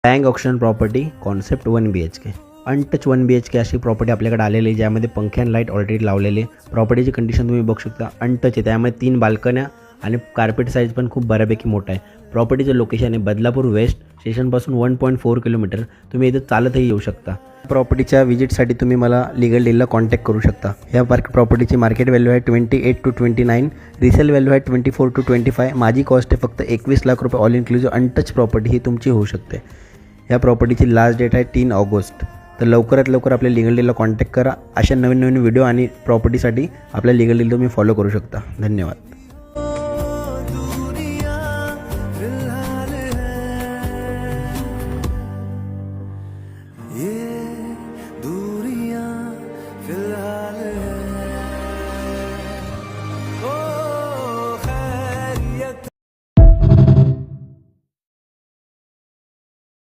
Bank option property concept 1 BHK untouch 1 BHK अशी property आपल्याकडे आलेली आहे, ज्यामध्ये पंखे आणि लाईट ऑलरेडी लावलेले. प्रॉपर्टीची कंडिशन तुम्ही बघू शकता, अनटच आहे. त्यामध्ये 3 बाल्कन्या आणि कार्पेट साईज पण खूप बऱ्यापैकी मोठा आहे. प्रॉपर्टीचं लोकेशन आहे बदलापूर वेस्ट स्टेशनपासून 1.4 किलोमीटर. तुम्ही इथं चालतही येऊ शकता. प्रॉपर्टीच्या विजिटसाठी तुम्ही मला लीगल डीलला कॉन्टॅक्ट करू शकता. ह्या प्रॉपर्टीची मार्केट व्हॅल्यू आहे 28 to 29, रिसेल व्हॅल्यू आहे 24 to 25. माझी कॉस्ट आहे फक्त 21 लाख रुपये ऑल इन्क्लुझिव्ह. अनटच प्रॉपर्टी ही तुमची होऊ शकते. या प्रॉपर्टीची लास्ट डेट आहे 3 ऑगस्ट. तर लवकरात लवकर आपल्या लीगल डीलला कॉन्टॅक्ट करा. अशा नवीन व्हिडिओ आणि प्रॉपर्टीसाठी आपल्या लीगल डील तुम्ही फॉलो करू शकता. धन्यवाद.